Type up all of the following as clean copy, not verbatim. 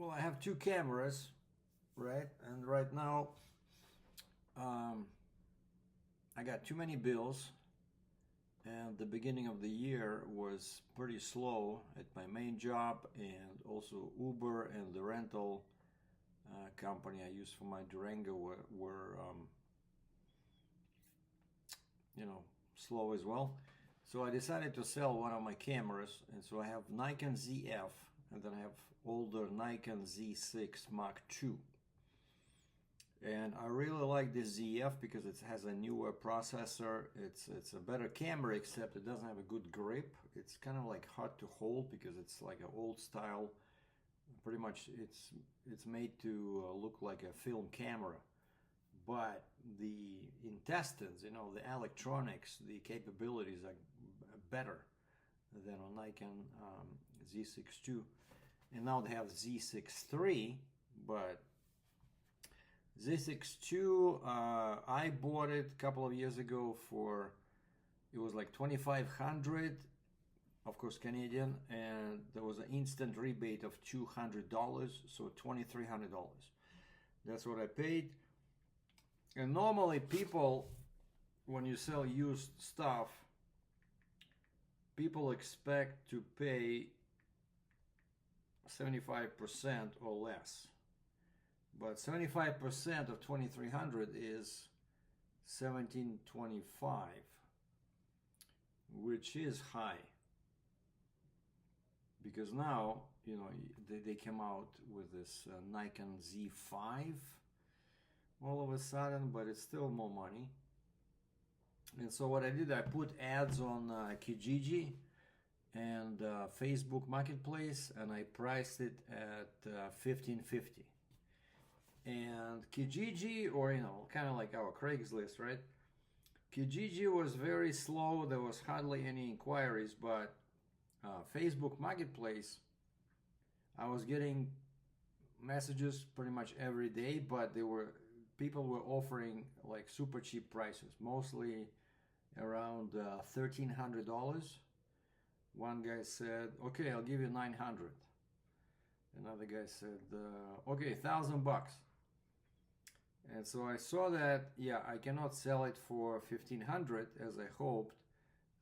Well, I have two cameras, right? And right now, um, I got too many bills, and the beginning of the year was pretty slow at my main job, and also Uber and the rental company I use for my Durango were slow as well. So I decided to sell one of my cameras, and so I have Nikon ZF, and then I have older Nikon Z6 Mark II. And I really like this ZF because it has a newer processor. It's a better camera, except it doesn't have a good grip. It's kind of like hard to hold because it's like an old style. Pretty much it's made to look like a film camera. But the intestines, the electronics, the capabilities are better than on Nikon Z6 II. And now they have Z6 III, but z6 II, I bought it a couple of years ago it was like 2,500, of course Canadian, and there was an instant rebate of $200, so $2,300. That's what I paid. And normally people, when you sell used stuff, people expect to pay 75% or less. But 75% of 2,300 is 1,725, which is high. Because now, they came out with this Nikon Z5 all of a sudden, but it's still more money. And so what I did, I put ads on Kijiji and Facebook Marketplace, and I priced it at $1,550. And Kijiji, or kind of like our Craigslist, right? Kijiji was very slow. There was hardly any inquiries, but Facebook Marketplace, I was getting messages pretty much every day, but people were offering like super cheap prices, mostly around $1,300. One guy said, "Okay, I'll give you 900." Another guy said, "Okay, $1,000." And so I saw that, yeah, I cannot sell it for 1,500 as I hoped.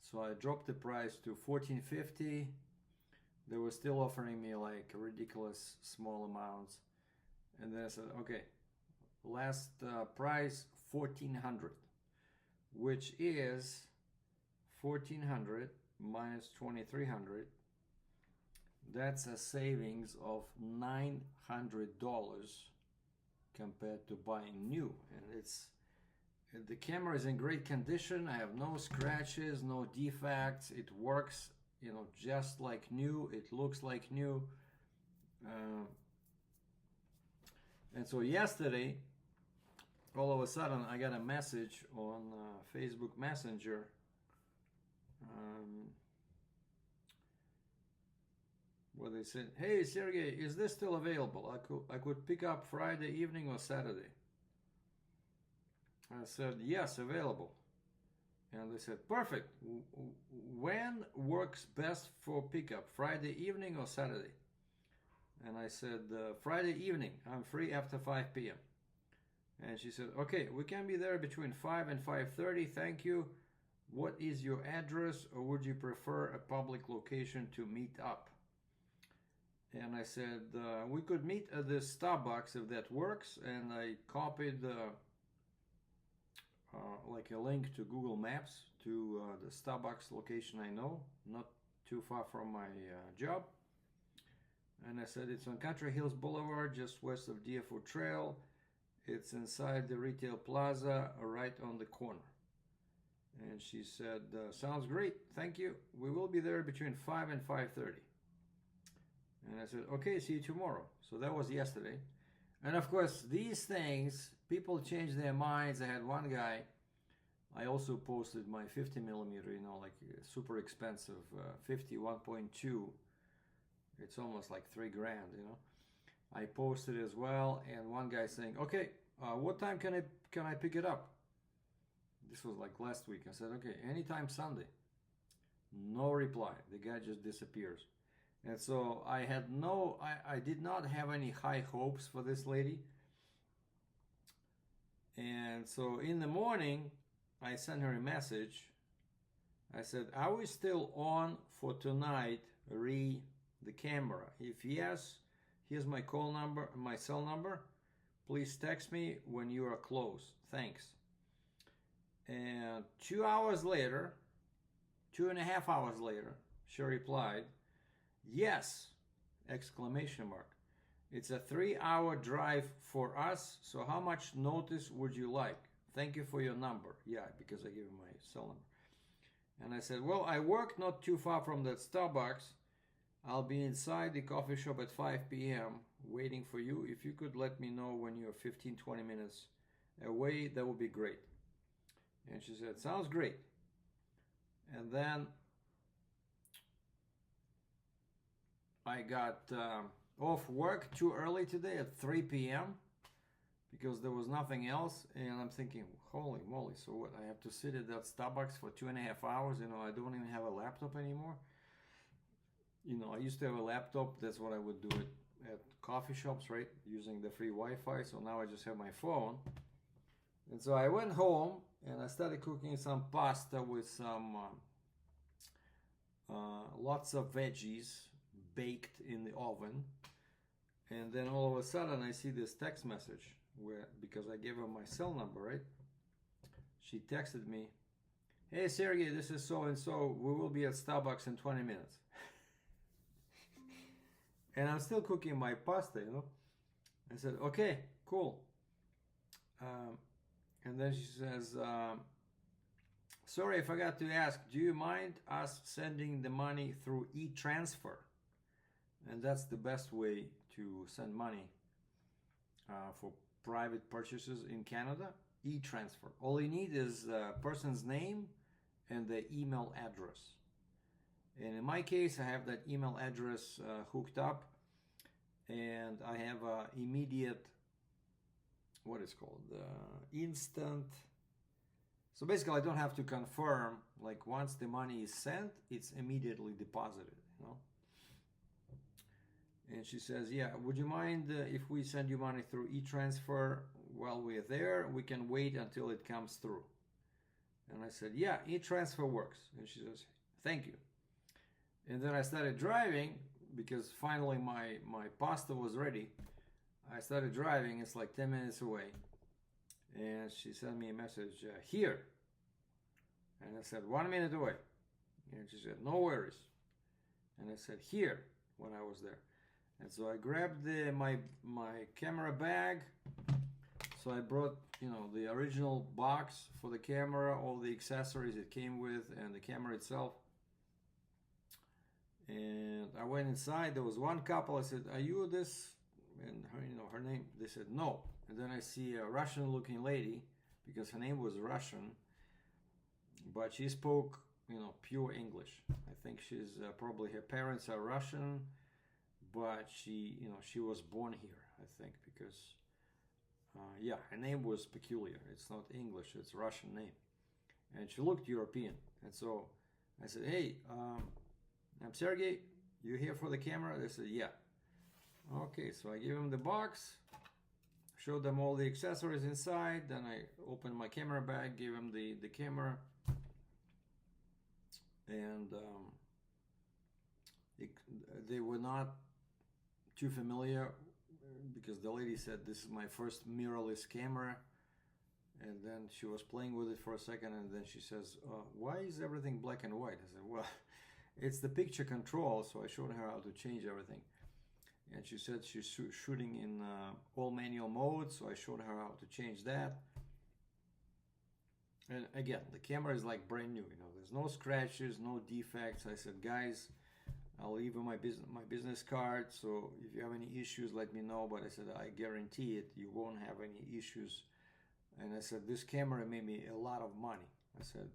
So I dropped the price to 1,450. They were still offering me like ridiculous small amounts. And then I said, okay, last price 1,400, which is 1,400 minus 2,300. That's a savings of $900 compared to buying new. And the camera is in great condition. I have no scratches, no defects. It works, just like new. It looks like new. And so yesterday, all of a sudden, I got a message on Facebook Messenger. Where they said, "Hey Sergey, is this still available? I could pick up Friday evening or Saturday." I said, "Yes, available." And they said, "Perfect. When works best for pickup, Friday evening or Saturday?" And I said, "Friday evening. I'm free after 5 p.m. And she said, "Okay, we can be there between 5 and 5:30. Thank you. What is your address, or would you prefer a public location to meet up?" And I said, "We could meet at this Starbucks if that works." And I copied like a link to Google Maps to the Starbucks location I know, not too far from my job. And I said, "It's on Country Hills Boulevard, just west of Deerfoot Trail. It's inside the retail plaza, right on the corner." And she said, "Sounds great. Thank you. We will be there between 5 and 5:30. And I said, "Okay, see you tomorrow." So that was yesterday. And of course, these things, people change their minds. I had one guy, I also posted my 50 millimeter, like super expensive 50 1.2. It's almost like $3,000, I posted as well. And one guy saying, "Okay, what time can I pick it up?" This was like last week. I said, "Okay, anytime Sunday." No reply. The guy just disappears. And so I had I did not have any high hopes for this lady. And so in the morning, I sent her a message. I said, are we still on for tonight, the camera? If yes, here's my call number, my cell number. Please text me when you are close. Thanks. And 2 hours later, 2.5 hours later, she replied, yes, exclamation mark. It's a 3-hour drive for us, so how much notice would you like? Thank you for your number. Yeah, because I gave her my cell number. And I said, well, I work not too far from that Starbucks. I'll be inside the coffee shop at 5 p.m. waiting for you. If you could let me know when you're 15-20 minutes away, that would be great. And she said, sounds great. And then I got off work too early today at 3 p.m. because there was nothing else. And I'm thinking, holy moly, so what? I have to sit at that Starbucks for 2.5 hours. You know, I don't even have a laptop anymore. You know, I used to have a laptop. That's what I would do at coffee shops, right? Using the free Wi-Fi. So now I just have my phone. And so I went home and I started cooking some pasta with some lots of veggies baked in the oven. And then all of a sudden I see this text message where, because I gave her my cell number, right? She texted me, hey Sergey, this is so and so. We will be at Starbucks in 20 minutes. And I'm still cooking my pasta, you know. I said, okay, cool. And then she says, sorry, I forgot to ask, do you mind us sending the money through e-transfer? And that's the best way to send money for private purchases in Canada. E-transfer. All you need is a person's name and the email address. And in my case, I have that email address hooked up, and I have immediate, what is called, instant. So basically, I don't have to confirm. Like once the money is sent, it's immediately deposited. You know. And she says, yeah, would you mind if we send you money through e-transfer while we're there? We can wait until it comes through. And I said, yeah, e-transfer works. And she says, thank you. And then I started driving because finally my pasta was ready. I started driving. It's like 10 minutes away. And she sent me a message, here. And I said, 1 minute away. And she said, no worries. And I said, here, when I was there. And so I grabbed my camera bag. So I brought, you know, the original box for the camera, all the accessories it came with, and the camera itself. And I went inside. There was one couple. I said, are you this? And her, you know, her name, they said no. And then I see a Russian looking lady, because her name was Russian, but she spoke, you know, pure English. I think she's probably, her parents are Russian, but she, you know, she was born here, I think, because yeah, her name was peculiar. It's not English, it's Russian name. And she looked European. And so I said, hey, I'm Sergey, you here for the camera? They said, yeah. Okay, so I gave them the box, showed them all the accessories inside, then I opened my camera bag, gave them the camera, and they were not too familiar, because the lady said, this is my first mirrorless camera, and then she was playing with it for a second, and then she says, why is everything black and white? I said, well, it's the picture control. So I showed her how to change everything, and she said she's shooting in all manual mode, so I showed her how to change that. And again, the camera is like brand new, you know, there's no scratches, no defects. I said, guys, I'll leave you my business card, so if you have any issues, let me know. But I said, I guarantee it, you won't have any issues. And I said, this camera made me a lot of money. I said,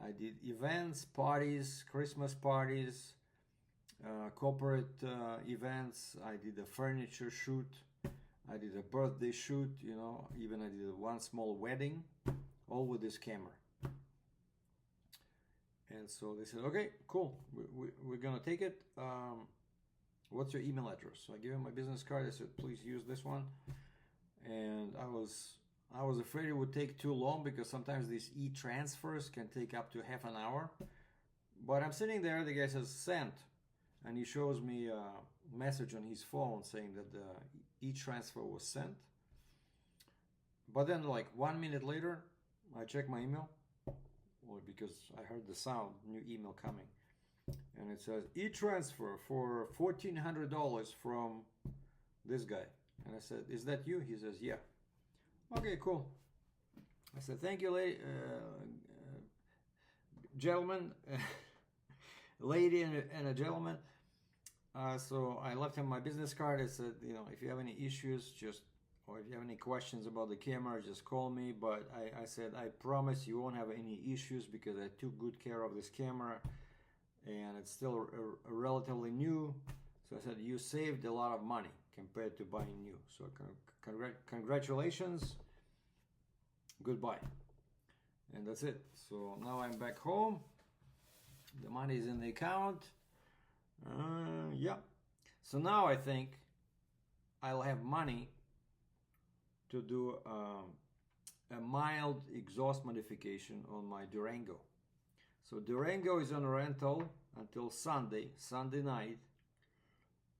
I did events, parties, Christmas parties, corporate events. I did a furniture shoot. I did a birthday shoot, you know, even I did one small wedding, all with this camera. And so they said, okay, cool, we're gonna take it. what's your email address? So I gave him my business card. I said, please use this one. And I was afraid it would take too long because sometimes these e-transfers can take up to half an hour. But I'm sitting there, the guy says sent, and he shows me a message on his phone saying that the e-transfer was sent. But then like 1 minute later, I check my email, well, because I heard the sound, new email coming. And it says e-transfer for $1,400 from this guy. And I said, is that you? He says, yeah. Okay, cool. I said, thank you, gentlemen, lady and a gentleman. So I left him my business card. I said, you know, if you have any issues, or if you have any questions about the camera, just call me. But I said, I promise you won't have any issues because I took good care of this camera and it's still relatively new. So I said, you saved a lot of money compared to buying new. So congratulations, goodbye. And that's it. So now I'm back home. The money is in the account. Yeah. So now I think I'll have money to do a mild exhaust modification on my Durango. So Durango is on rental until Sunday night.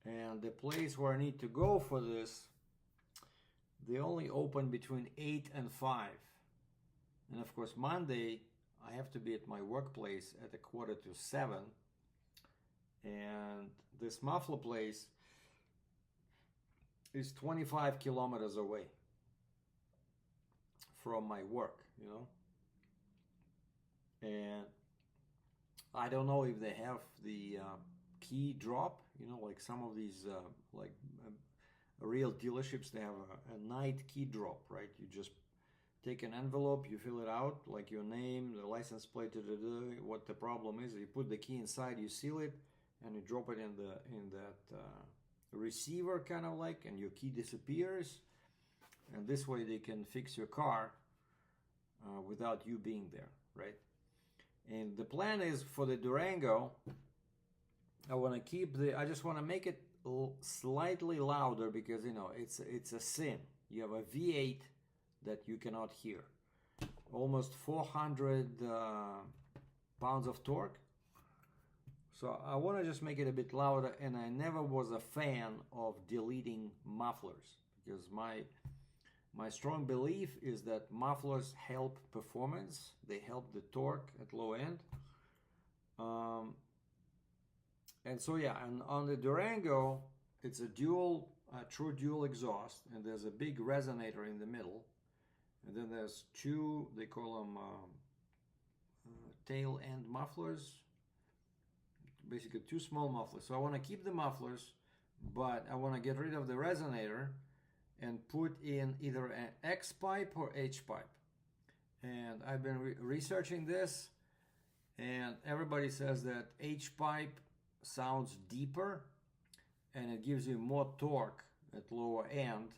And the place where I need to go for this, they only open between 8 and 5. And of course, Monday, I have to be at my workplace at 6:45. And this muffler place is 25 kilometers away from my work, you know. And I don't know if they have the key drop, you know, like some of these real dealerships, they have a night key drop, right? You just take an envelope, you fill it out, like your name, the license plate, what the problem is. You put the key inside, you seal it, and you drop it in that receiver, kind of like, and your key disappears. And this way they can fix your car without you being there, right? And the plan is for the Durango, I just want to make it slightly louder because, you know, it's a sin. You have a V8 that you cannot hear. Almost 400 pounds of torque. So I want to just make it a bit louder, and I never was a fan of deleting mufflers because my strong belief is that mufflers help performance. They help the torque at low end. And so yeah, and on the Durango, it's a true dual exhaust, and there's a big resonator in the middle, and then there's two, they call them tail end mufflers, basically two small mufflers. So I want to keep the mufflers, but I want to get rid of the resonator and put in either an X pipe or H pipe. And I've been researching this, and everybody says that H pipe sounds deeper and it gives you more torque at lower end,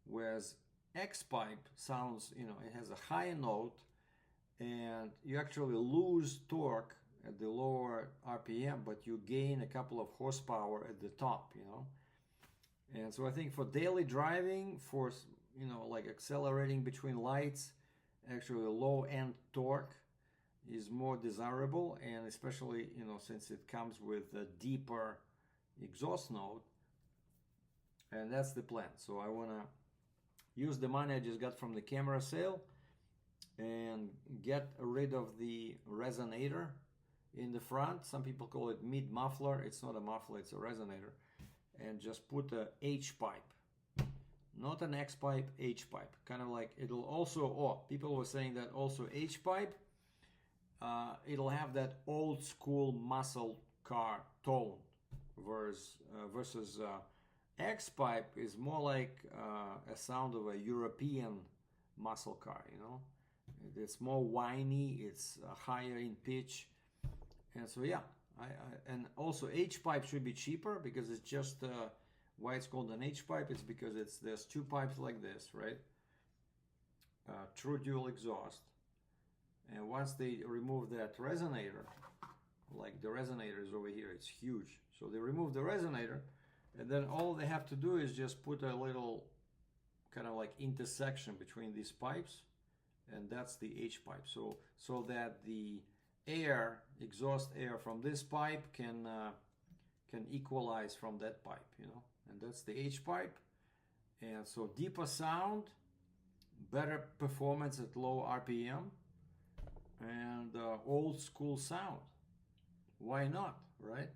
whereas X pipe sounds, you know, it has a higher note and you actually lose torque at the lower RPM, but you gain a couple of horsepower at the top, you know. And so I think for daily driving, for, you know, like accelerating between lights, actually low end torque is more desirable, and especially, you know, since it comes with a deeper exhaust note. And that's the plan. So I want to use the money I just got from the camera sale and get rid of the resonator in the front. Some people call it mid muffler. It's not a muffler, it's a resonator. And just put a H pipe, not an X pipe, H pipe. Kind of like it'll also, people were saying that also H pipe, it'll have that old school muscle car tone versus X pipe is more like a sound of a European muscle car, you know. It's more whiny, it's higher in pitch, and so yeah, and also H pipe should be cheaper because it's just why it's called an H pipe. It's because there's two pipes like this, right? True dual exhaust, and once they remove that resonator, like the resonator is over here, it's huge. So they remove the resonator, And then all they have to do is just put a little kind of like intersection between these pipes, and that's the H pipe. So that the air, exhaust air from this pipe can equalize from that pipe, you know, and that's the H pipe. And so deeper sound, better performance at low RPM, and old school sound. Why not, right?